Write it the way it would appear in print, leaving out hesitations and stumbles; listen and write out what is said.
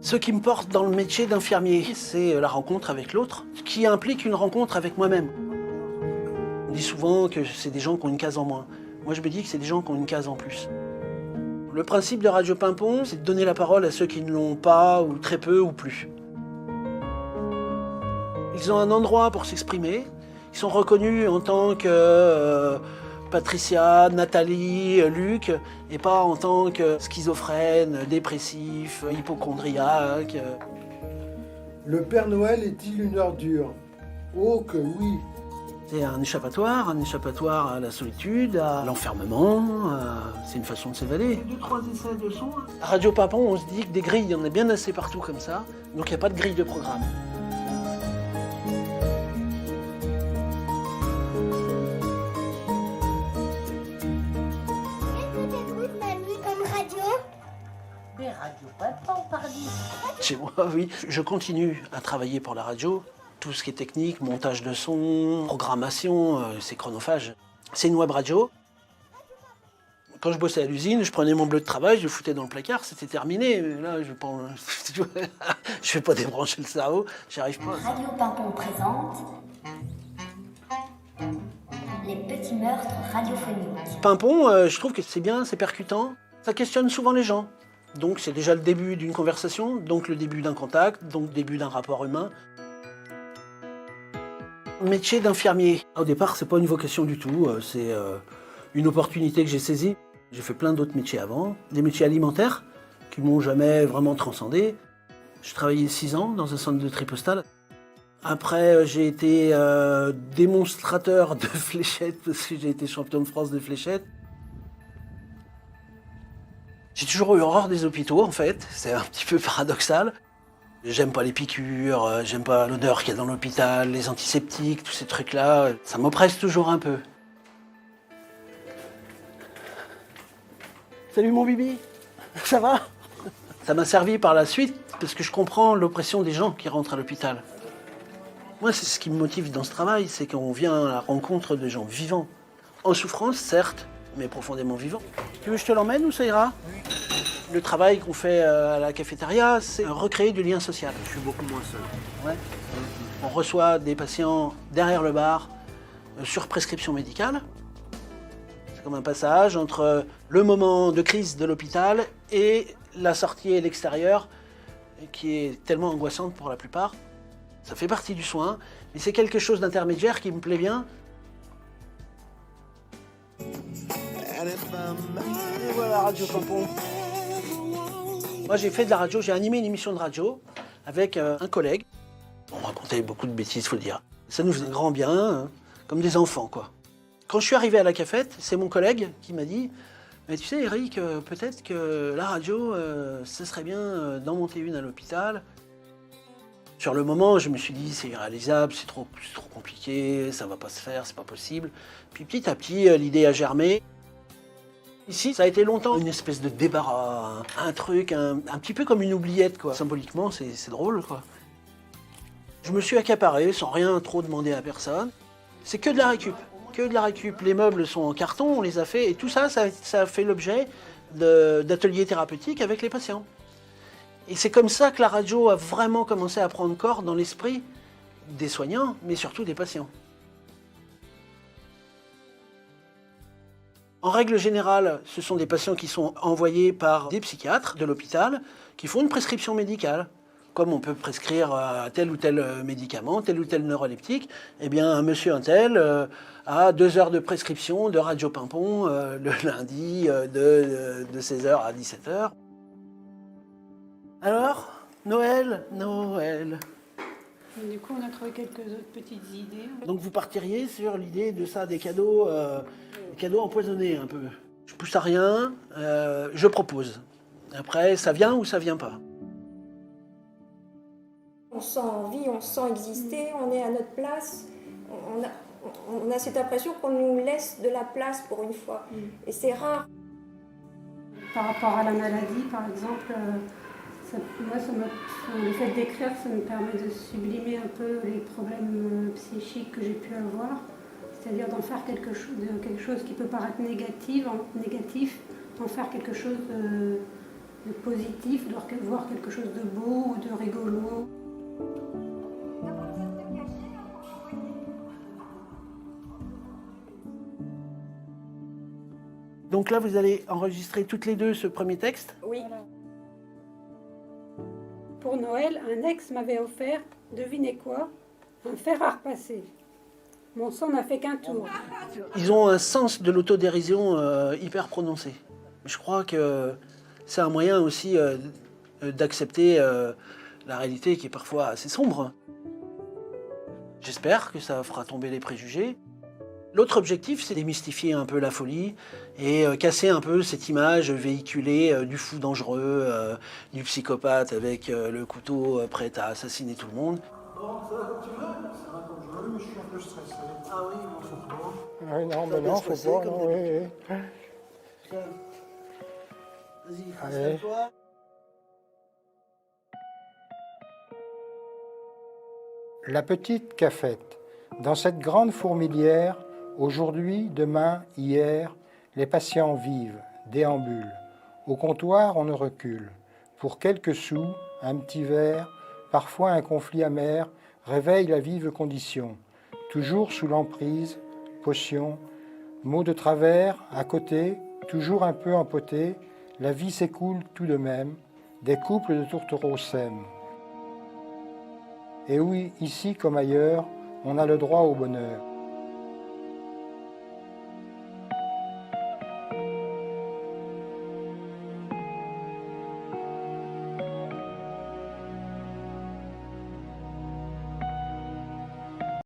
Ce qui me porte dans le métier d'infirmier, c'est la rencontre avec l'autre, qui implique une rencontre avec moi-même. On dit souvent que c'est des gens qui ont une case en moins. Moi, je me dis que c'est des gens qui ont une case en plus. Le principe de Radio Pimpon, c'est de donner la parole à ceux qui ne l'ont pas, ou très peu, ou plus. Ils ont un endroit pour s'exprimer. Ils sont reconnus en tant que Patricia, Nathalie, Luc, et pas en tant que schizophrène, dépressif, hypochondriaque. Le Père Noël est-il une ordure? Oh que oui! C'est un échappatoire à la solitude, à l'enfermement, c'est une façon de s'évader. 2-3 essais de son. À Radio Pimpon, on se dit que des grilles, il y en a bien assez partout comme ça, donc il n'y a pas de grille de programme. Des radios Pimpon, pardi. Chez moi, oui. Je continue à travailler pour la radio. Tout ce qui est technique, montage de son, programmation, c'est chronophage. C'est une web radio. Quand je bossais à l'usine, je prenais mon bleu de travail, je le foutais dans le placard, c'était terminé. Mais là, je vais pas débrancher le cerveau, j'y arrive pas. Radio Pimpon présente les petits meurtres radiophoniques. Pimpon, je trouve que c'est bien, c'est percutant. Ça questionne souvent les gens. Donc c'est déjà le début d'une conversation, donc le début d'un contact, donc le début d'un rapport humain. Métier d'infirmier. Au départ, c'est pas une vocation du tout, c'est une opportunité que j'ai saisie. J'ai fait plein d'autres métiers avant, des métiers alimentaires qui m'ont jamais vraiment transcendé. J'ai travaillé 6 ans dans un centre de tri postal. Après, j'ai été démonstrateur de fléchettes parce que j'ai été champion de France de fléchettes. J'ai toujours eu horreur des hôpitaux, en fait. C'est un petit peu paradoxal. J'aime pas les piqûres, j'aime pas l'odeur qu'il y a dans l'hôpital, les antiseptiques, tous ces trucs-là. Ça m'oppresse toujours un peu. Salut mon bibi, ça va? Ça m'a servi par la suite parce que je comprends l'oppression des gens qui rentrent à l'hôpital. Moi, c'est ce qui me motive dans ce travail, c'est qu'on vient à la rencontre de gens vivants. En souffrance, certes, mais profondément vivants. Tu veux que je te l'emmène ou ça ira? Le travail qu'on fait à la cafétéria, c'est recréer du lien social. Je suis beaucoup moins seul. Ouais. On reçoit des patients derrière le bar sur prescription médicale. C'est comme un passage entre le moment de crise de l'hôpital et la sortie à l'extérieur, qui est tellement angoissante pour la plupart. Ça fait partie du soin, mais c'est quelque chose d'intermédiaire qui me plaît bien. Et voilà, Radio Pimpon. Moi, j'ai fait de la radio, j'ai animé une émission de radio avec un collègue. On racontait beaucoup de bêtises, faut le dire. Ça nous faisait grand bien, comme des enfants, quoi. Quand je suis arrivé à la cafette, c'est mon collègue qui m'a dit « Mais tu sais, Eric, peut-être que la radio, ce serait bien d'en monter une à l'hôpital. » Sur le moment, je me suis dit « C'est irréalisable, c'est trop compliqué, ça va pas se faire, c'est pas possible. » Puis petit à petit, l'idée a germé. Ici, ça a été longtemps une espèce de débarras, un truc, un petit peu comme une oubliette, quoi. Symboliquement, c'est drôle, quoi. Je me suis accaparé sans rien trop demander à personne. C'est que de la récup, que de la récup. Les meubles sont en carton, on les a fait, et tout ça, ça a fait l'objet d'ateliers thérapeutiques avec les patients. Et c'est comme ça que la radio a vraiment commencé à prendre corps dans l'esprit des soignants, mais surtout des patients. En règle générale, ce sont des patients qui sont envoyés par des psychiatres de l'hôpital qui font une prescription médicale. Comme on peut prescrire tel ou tel médicament, tel ou tel neuroleptique, eh bien, un monsieur un tel a 2 heures de prescription de Radio Pimpon le lundi de 16h à 17h. Alors, Noël. Du coup, on a trouvé quelques autres petites idées. Donc vous partiriez sur l'idée de ça, des cadeaux empoisonnés un peu. Je pousse à rien, je propose. Après, ça vient ou ça vient pas. On sent envie, on sent exister, on est à notre place. On a cette impression qu'on nous laisse de la place pour une fois. Et c'est rare. Par rapport à la maladie, par exemple, le fait d'écrire, ça me permet de sublimer un peu les problèmes psychiques que j'ai pu avoir. C'est-à-dire d'en faire quelque chose qui peut paraître négatif, d'en faire quelque chose de positif, de voir quelque chose de beau ou de rigolo. Donc là, vous allez enregistrer toutes les deux ce premier texte. Oui. Pour Noël, un ex m'avait offert, devinez quoi, un fer à repasser. Mon sang n'a fait qu'un tour. Ils ont un sens de l'autodérision hyper prononcé. Je crois que c'est un moyen aussi d'accepter la réalité qui est parfois assez sombre. J'espère que ça fera tomber les préjugés. L'autre objectif, c'est démystifier un peu la folie et casser un peu cette image véhiculée du fou dangereux, du psychopathe avec le couteau prêt à assassiner tout le monde. Bon, ça va comme tu veux? Ça va comme je veux, mais je suis un peu stressé. Ah oui, il faut pas. Ah non, Ça mais va non, se faut passer pas. comme Non, oui, d'habitude. oui. Vas-y, Allez. installe-toi. La petite cafette. Dans cette grande fourmilière, aujourd'hui, demain, hier, les patients vivent, déambulent. Au comptoir, on ne recule. Pour quelques sous, un petit verre, parfois un conflit amer, réveille la vive condition. Toujours sous l'emprise, potion, mots de travers, à côté, toujours un peu empoté, la vie s'écoule tout de même, des couples de tourtereaux s'aiment. Et oui, ici comme ailleurs, on a le droit au bonheur.